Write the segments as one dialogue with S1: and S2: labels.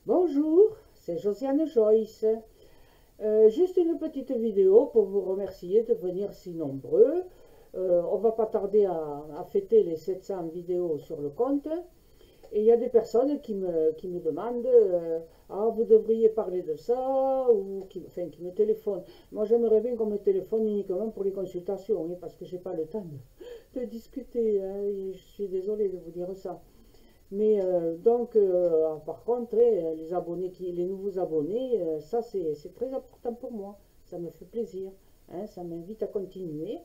S1: Bonjour, c'est Josiane Joyce. Juste une petite vidéo pour vous remercier de venir si nombreux. On va pas tarder à fêter les 700 vidéos sur le compte. Et il y a des personnes qui me demandent ah, vous devriez parler de ça, ou qui me téléphonent. Moi, j'aimerais bien qu'on me téléphone uniquement pour les consultations, hein, parce que j'ai pas le temps de discuter, hein, et je suis désolée de vous dire ça. Mais par contre, les abonnés les nouveaux abonnés, ça c'est très important pour moi. Ça me fait plaisir, hein, ça m'invite à continuer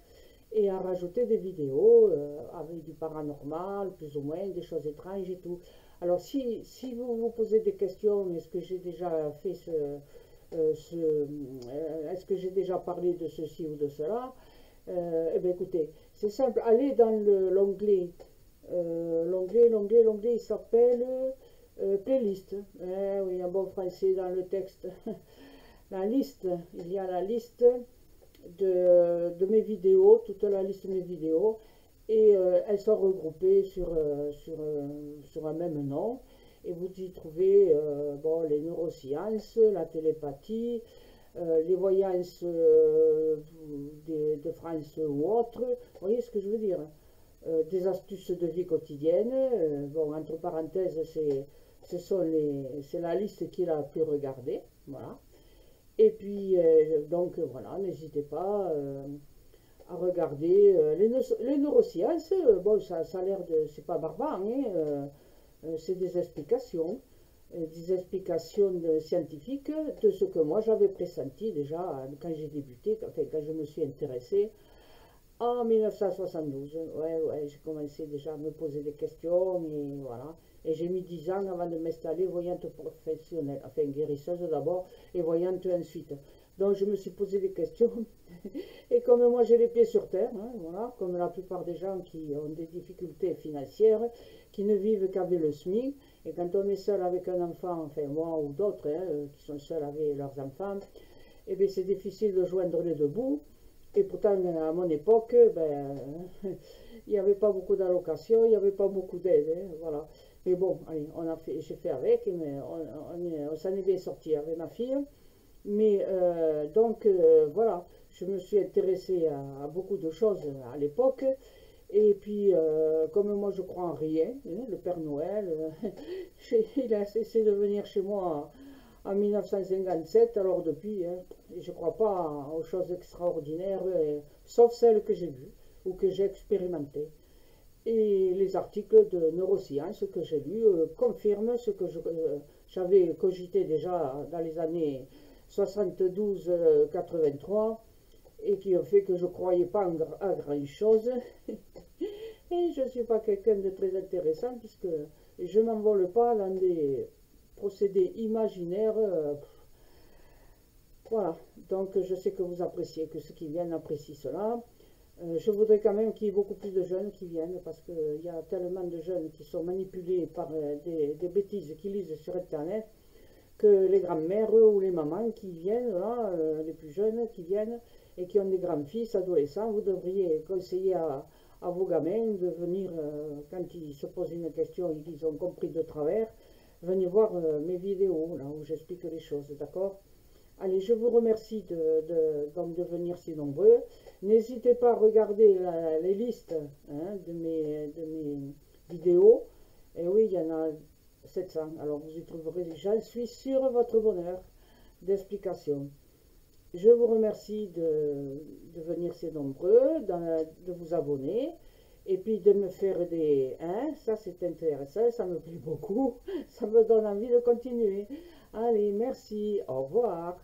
S1: et à rajouter des vidéos avec du paranormal, plus ou moins, des choses étranges et tout. Alors si vous vous posez des questions, est-ce que j'ai déjà fait est-ce que j'ai déjà parlé de ceci ou de cela? Eh bien écoutez, c'est simple, allez dans l'onglet, il s'appelle playlist. Oui, un bon français dans le texte. La liste, il y a la liste de mes vidéos, toute la liste de mes vidéos, et elles sont regroupées sur un même nom. Et vous y trouvez bon, les neurosciences, la télépathie, les voyances de France ou autres. Vous voyez ce que je veux dire? Des astuces de vie quotidienne. Bon, entre parenthèses, c'est la liste qui est la plus regardée. Voilà. Et puis, donc voilà, n'hésitez pas à regarder les neurosciences. Bon, ça a l'air de. C'est pas barbare, hein, c'est des explications scientifiques de ce que moi j'avais pressenti déjà quand j'ai débuté, enfin, quand je me suis intéressée en 1972. Ouais, j'ai commencé déjà à me poser des questions et voilà. Et j'ai mis 10 ans avant de m'installer voyante professionnelle, enfin guérisseuse d'abord et voyante ensuite. Donc je me suis posé des questions. Et comme moi j'ai les pieds sur terre, hein, voilà, comme la plupart des gens qui ont des difficultés financières, qui ne vivent qu'avec le SMIC, et quand on est seul avec un enfant, enfin moi ou d'autres qui sont seuls avec leurs enfants, eh bien c'est difficile de joindre les deux bouts. Et pourtant, à mon époque, ben, il n'y avait pas beaucoup d'allocations, il n'y avait pas beaucoup d'aide, hein, voilà. Mais bon, allez, j'ai fait avec, mais on s'en est bien sorti avec ma fille. Mais voilà, je me suis intéressée à beaucoup de choses à l'époque. Et puis, comme moi je crois en rien, hein, le Père Noël, il a cessé de venir chez moi en 1957, alors depuis, hein, je ne crois pas aux choses extraordinaires, sauf celles que j'ai vues ou que j'ai expérimentées. Et les articles de neurosciences que j'ai lus confirment ce que j'avais cogité déjà dans les années 72-83 et qui ont fait que je ne croyais pas à grand-chose. Et je ne suis pas quelqu'un de très intéressant puisque je ne m'envole pas dans des procédés imaginaires. Voilà, donc je sais que vous appréciez, que ceux qui viennent apprécient cela. Je voudrais quand même qu'il y ait beaucoup plus de jeunes qui viennent parce qu'il y a tellement de jeunes qui sont manipulés par des bêtises qu'ils lisent sur Internet que les grands-mères ou les mamans qui viennent, là, les plus jeunes qui viennent et qui ont des grands-fils, adolescents, vous devriez conseiller à vos gamins de venir, quand ils se posent une question et qu'ils ont compris de travers, venir voir mes vidéos, là où j'explique les choses, d'accord? Allez, je vous remercie donc de venir si nombreux. N'hésitez pas à regarder les listes hein, de mes vidéos. Et oui, il y en a 700. Alors vous y trouverez, j'en suis sûr, votre bonheur d'explication. Je vous remercie de venir si nombreux, de vous abonner. Et puis de me faire des... Hein, ça c'est intéressant, ça me plaît beaucoup. Ça me donne envie de continuer. Allez, merci, au revoir.